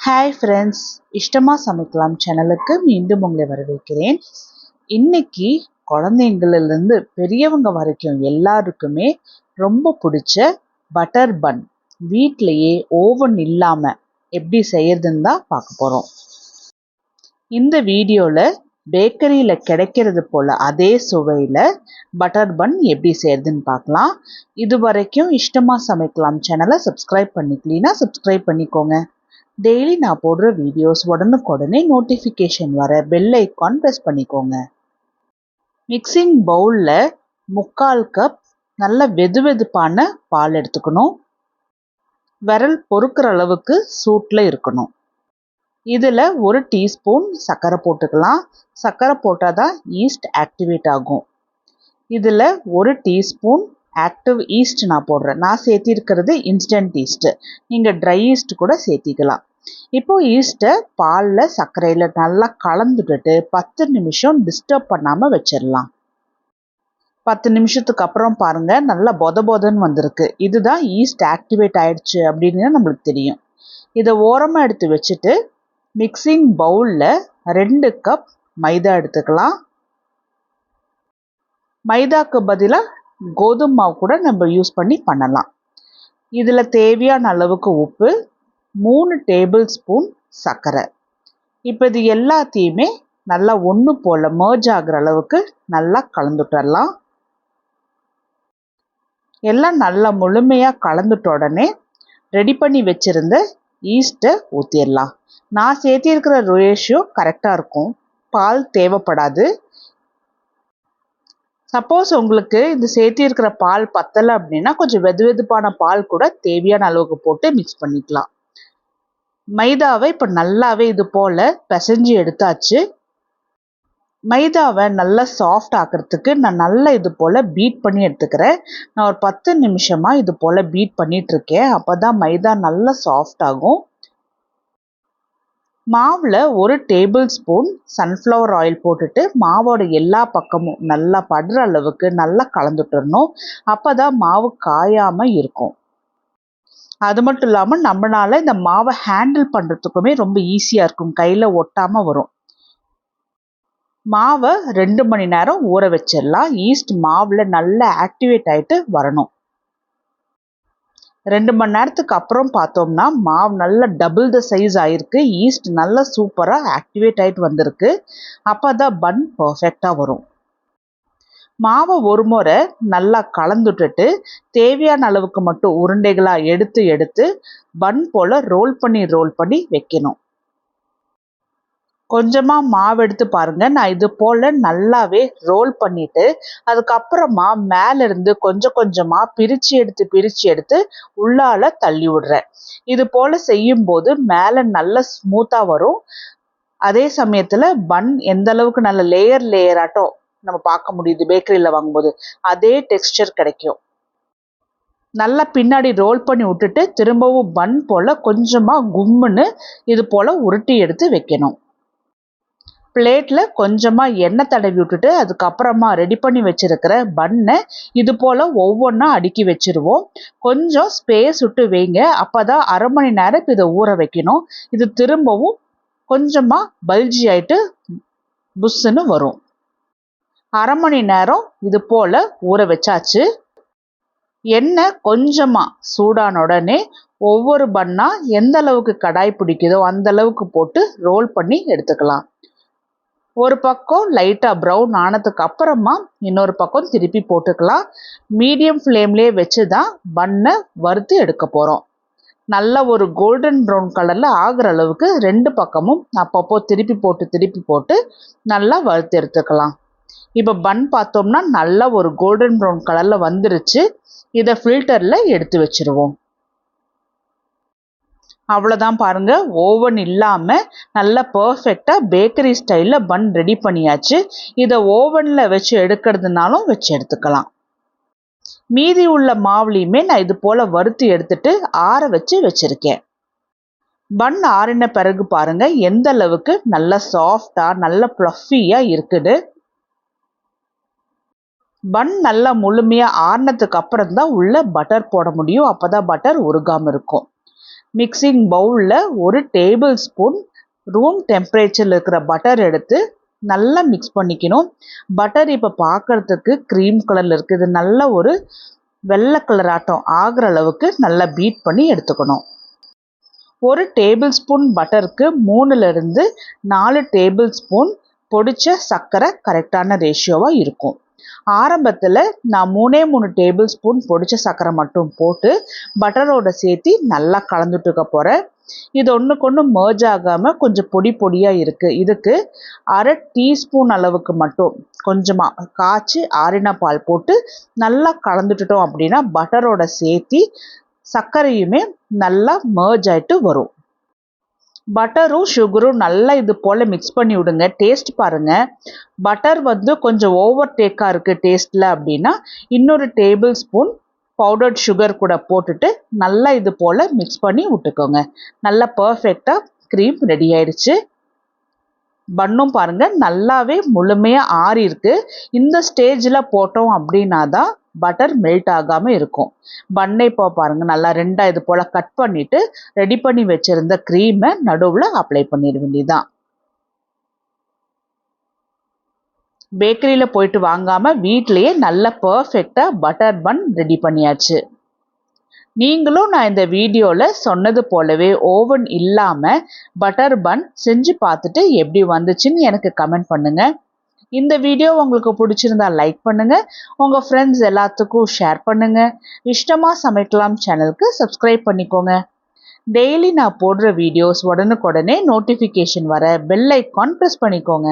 Hi friends, இஷ்டமாக சமைக்கலாம் சேனலுக்கு மீண்டும் உங்களை வரவேற்கிறேன். இன்னைக்கு குழந்தைங்களிலிருந்து பெரியவங்க வரைக்கும் எல்லாருக்குமே ரொம்ப பிடிச்ச பட்டர் பன் வீட்டிலையே ஓவன் இல்லாமல் எப்படி செய்யறதுன்னு தான் பார்க்க போகிறோம். இந்த வீடியோவில் பேக்கரியில் கிடைக்கிறது போல் அதே சுவையில் பட்டர் பன் எப்படி செய்யறதுன்னு பார்க்கலாம். இது வரைக்கும் இஷ்டமாக சமைக்கலாம் சேனலை சப்ஸ்கிரைப் பண்ணிக்கலீன்னா சப்ஸ்கிரைப் பண்ணிக்கோங்க. டெய்லி நான் போடுற வீடியோஸ் உடனுக்குடனே நோட்டிஃபிகேஷன் வர பெல் ஐக்கான் ப்ரெஸ் பண்ணிக்கோங்க. மிக்சிங் பவுலில் 3/4 கப் நல்ல வெதுவெதுப்பான பால் எடுத்துக்கணும். விரல் பொறுக்கிற அளவுக்கு சூட்டில் இருக்கணும். இதில் 1 டீஸ்பூன் சர்க்கரை போட்டுக்கலாம். சர்க்கரை போட்டால் தான் ஈஸ்ட் ஆக்டிவேட் ஆகும். இதில் 1 டீஸ்பூன் ஆக்டிவ் ஈஸ்ட் நான் போடுறேன். நான் சேர்த்திருக்கிறது இன்ஸ்டன்ட் ஈஸ்ட்டு. நீங்கள் ட்ரை ஈஸ்ட் கூட சேர்த்திக்கலாம். இப்போ ஈஸ்ட்டை பாலில் சர்க்கரையில் நல்லா கலந்துட்டு 10 நிமிஷம் டிஸ்டர்ப் பண்ணாமல் வச்சிடலாம். 10 நிமிஷத்துக்கு அப்புறம் பாருங்கள், நல்லா பொதன்னு வந்திருக்கு. இதுதான் ஈஸ்ட் ஆக்டிவேட் ஆயிடுச்சு அப்படின்னு நம்மளுக்கு தெரியும். இதை ஓரமாக எடுத்து வச்சுட்டு மிக்சிங் பவுலில் 2 கப் மைதா எடுத்துக்கலாம். மைதாக்கு பதிலாக கோதுமை மாவு கூட நம்ம யூஸ் பண்ணலாம். இதில் தேவையான அளவுக்கு உப்பு, 3 டேபிள் ஸ்பூன் சர்க்கரை. இப்போ இது எல்லாத்தையுமே நல்லா ஒன்று போல் மர்ஜ் ஆகிற அளவுக்கு நல்லா கலந்துட்டுடலாம். எல்லாம் நல்லா முழுமையாக கலந்துட்ட உடனே ரெடி பண்ணி வச்சுருந்த ஈஸ்ட்டை ஊற்றிடலாம். நான் சேர்த்திருக்கிற ரேஷியோ கரெக்டாக இருக்கும். பால் தேவைப்படாது. சப்போஸ் உங்களுக்கு இது சேர்த்திருக்கிற பால் பத்தலை அப்படின்னா கொஞ்சம் வெதுவெதுப்பான பால் கூட தேவையான அளவுக்கு போட்டு மிக்ஸ் பண்ணிக்கலாம். மைதாவை இப்போ நல்லாவே இது போல் பிசைஞ்சு எடுத்தாச்சு. மைதாவை நல்லா சாஃப்ட் ஆக்கிறதுக்கு நான் நல்லா இது போல் பீட் பண்ணி எடுத்துக்கிறேன். நான் ஒரு 10 நிமிஷமாக இது போல் பீட் பண்ணிகிட்ருக்கேன். அப்போ தான் மைதா நல்லா சாஃப்ட் ஆகும். மாவில் 1 டேபிள் ஸ்பூன் சன்ஃப்ளவர் ஆயில் போட்டுட்டு மாவோட எல்லா பக்கமும் நல்லா படுற அளவுக்கு நல்லா கலந்துட்டுறணும். அப்போ தான் மாவு காயாமல் இருக்கும். அது மட்டும் இல்லாமல் நம்மளால இந்த மாவை ஹேண்டில் பண்ணுறதுக்குமே ரொம்ப ஈஸியாக இருக்கும். கையில் ஒட்டாமல் வரும். மாவை 2 மணி நேரம் ஊற வச்சிடலாம். ஈஸ்ட் மாவில் நல்லா ஆக்டிவேட் ஆகிட்டு வரணும். 2 மணி நேரத்துக்கு அப்புறம் பார்த்தோம்னா மாவு நல்லா டபுள் த சைஸ் ஆகிருக்கு. ஈஸ்ட் நல்லா சூப்பராக ஆக்டிவேட் ஆகிட்டு வந்திருக்கு. அப்போ தான் பன் பர்ஃபெக்டாக வரும். மாவை ஒரு முறை நல்லா கலந்துட்டுட்டு தேவையான அளவுக்கு மட்டும் உருண்டைகளாக எடுத்து பன் போல் ரோல் பண்ணி வைக்கணும். கொஞ்சமாக மாவு எடுத்து பாருங்கள். நான் இது போல் நல்லாவே ரோல் பண்ணிவிட்டு அதுக்கப்புறமா மேலேருந்து கொஞ்சமாக பிரித்து எடுத்து உள்ளால தள்ளி விடுறேன். இது போல் செய்யும்போது மேலே நல்லா ஸ்மூத்தாக வரும். அதே சமயத்தில் பன் எந்த அளவுக்கு நல்ல லேயராட்டம் நம்ம பார்க்க முடியுது பேக்கரியில் வாங்கும்போது அதே டெக்ஸ்டர் கிடைக்கும். நல்லா பின்னாடி ரோல் பண்ணி விட்டுட்டு திரும்பவும் பன் போல் கொஞ்சமாக கும்முன்னு இது போல் உருட்டி எடுத்து வைக்கணும். பிளேட்டில் கொஞ்சமாக எண்ணெய் தடவி விட்டுட்டு அதுக்கப்புறமா ரெடி பண்ணி வச்சுருக்கிற பன்னை இது போல் ஒவ்வொன்றா அடுக்கி வச்சுருவோம். கொஞ்சம் ஸ்பேஸ் விட்டு வைங்க. அப்போ தான் அரை மணி நேரம் இதை ஊற வைக்கணும். இது திரும்பவும் கொஞ்சமாக பல்ஜி ஆகிட்டு புஷ்ஷுன்னு வரும். அரை மணி நேரம் இது போல் ஊற வச்சாச்சு. எண்ணெய் கொஞ்சமாக சூடான உடனே ஒவ்வொரு பன்னாக எந்த அளவுக்கு கடாய் பிடிக்குதோ அந்த அளவுக்கு போட்டு ரோல் பண்ணி எடுத்துக்கலாம். ஒரு பக்கம் லைட்டாக ப்ரௌன் ஆனதுக்கு அப்புறமா இன்னொரு பக்கம் திருப்பி போட்டுக்கலாம். மீடியம் ஃப்ளேம்லேயே வச்சு தான் பன்னை வறுத்து எடுக்க போகிறோம். நல்ல ஒரு கோல்டன் ப்ரௌன் கலரில் ஆகிற அளவுக்கு 2 பக்கமும் அப்பப்போ திருப்பி போட்டு நல்லா வறுத்து எடுத்துக்கலாம். இப்போ பன் பார்த்தோம்னா நல்லா ஒரு கோல்டன் ப்ரௌன் கலரில் வந்துருச்சு. இதை ஃபில்டரில் எடுத்து வச்சுருவோம். அவ்வளோதான் பாருங்கள், ஓவன் இல்லாமல் நல்லா பர்ஃபெக்டாக பேக்கரி ஸ்டைலில் பன் ரெடி பண்ணியாச்சு. இதை ஓவனில் வச்சு எடுக்கிறதுனாலும் வச்சு எடுத்துக்கலாம். மீதி உள்ள மாவுலையுமே நான் இது போல் வறுத்து எடுத்துட்டு ஆற வச்சுருக்கேன். பன் ஆறின பிறகு பாருங்கள் எந்த அளவுக்கு நல்லா சாஃப்டாக நல்லா ப்ளஃபியாக இருக்குது. பன் நல்லா முழுமையாக ஆறினதுக்கு அப்புறம் தான் உள்ள பட்டர் போட முடியும். அப்போ தான் பட்டர் உருகாமல் இருக்கும். மிக்சிங் பவுலில் 1 டேபிள் ஸ்பூன் ரூம் டெம்பரேச்சரில் இருக்கிற பட்டர் எடுத்து நல்லா மிக்ஸ் பண்ணிக்கணும். பட்டர் இப்போ பார்க்கறதுக்கு க்ரீம் கலரில் இருக்குது. இது நல்ல ஒரு வெள்ளை கலர் ஆட்டம் ஆகிற அளவுக்கு நல்லா பீட் பண்ணி எடுத்துக்கணும். 1 டேபிள் ஸ்பூன் பட்டருக்கு 3லிருந்து 4 டேபிள் ஸ்பூன் பொடிச்ச சர்க்கரை கரெக்டான ரேஷியோவாக இருக்கும். ஆரம்பத்தில் நான் 3 டேபிள் ஸ்பூன் பொடிச்ச சர்க்கரை மட்டும் போட்டு பட்டரோட சேர்த்து நல்லா கலந்துட்டுக்க போகிறேன். இது ஒன்றுக்கு ஒன்று மர்ஜ் ஆகாமல் கொஞ்சம் பொடி பொடியாக இருக்குது. இதுக்கு 1/2 டீஸ்பூன் அளவுக்கு மட்டும் கொஞ்சமாக காய்ச்சி ஆறின பால் போட்டு நல்லா கலந்துட்டுட்டோம் அப்படின்னா பட்டரோட சேர்த்து சர்க்கரையுமே நல்லா மர்ஜ் ஆகிட்டு வரும். பட்டரும் சுகரும் நல்லா இது போல் மிக்ஸ் பண்ணி விடுங்க. டேஸ்ட் பாருங்கள். பட்டர் கொஞ்சம் ஓவர் டேக்காக இருக்குது டேஸ்ட்டில் அப்படின்னா இன்னொரு டேபிள் ஸ்பூன் பவுடர்ட் சுகர் கூட போட்டுட்டு நல்லா இது போல் மிக்ஸ் பண்ணி விட்டுக்கோங்க. நல்லா பர்ஃபெக்டாக க்ரீம் ரெடி ஆயிடுச்சு. பன்னும் பாருங்கள் நல்லாவே முழுமையாக ஆறி இருக்கு. இந்த ஸ்டேஜில் போட்டோம் அப்படின்னா தான் பட்டர் மெல்ட் ஆகாமல் இருக்கும். பன்னை இப்போ பாருங்கள் நல்லா 2 இது போல் கட் பண்ணிவிட்டு ரெடி பண்ணி வச்சுருந்த க்ரீமை நடுவில் அப்ளை பண்ணிட வேண்டியதுதான். பேக்கரியில் போயிட்டு வாங்காமல் வீட்டிலையே நல்ல பர்ஃபெக்டாக பட்டர் பன் ரெடி பண்ணியாச்சு. நீங்களும் நான் இந்த வீடியோவில் சொன்னது போலவே ஓவன் இல்லாமல் பட்டர் பன் செஞ்சு பார்த்துட்டு எப்படி வந்துச்சுன்னு எனக்கு கமெண்ட் பண்ணுங்கள். இந்த வீடியோ உங்களுக்கு பிடிச்சிருந்தா லைக் பண்ணுங்கள். உங்கள் ஃப்ரெண்ட்ஸ் எல்லாத்துக்கும் ஷேர் பண்ணுங்கள். இஷ்டமாக சமைக்கலாம் சேனலுக்கு சப்ஸ்கிரைப் பண்ணிக்கோங்க. டெய்லி நான் போடுற வீடியோஸ் உடனுக்குடனே நோட்டிஃபிகேஷன் வர பெல் ஐக்கான் ப்ரெஸ் பண்ணிக்கோங்க.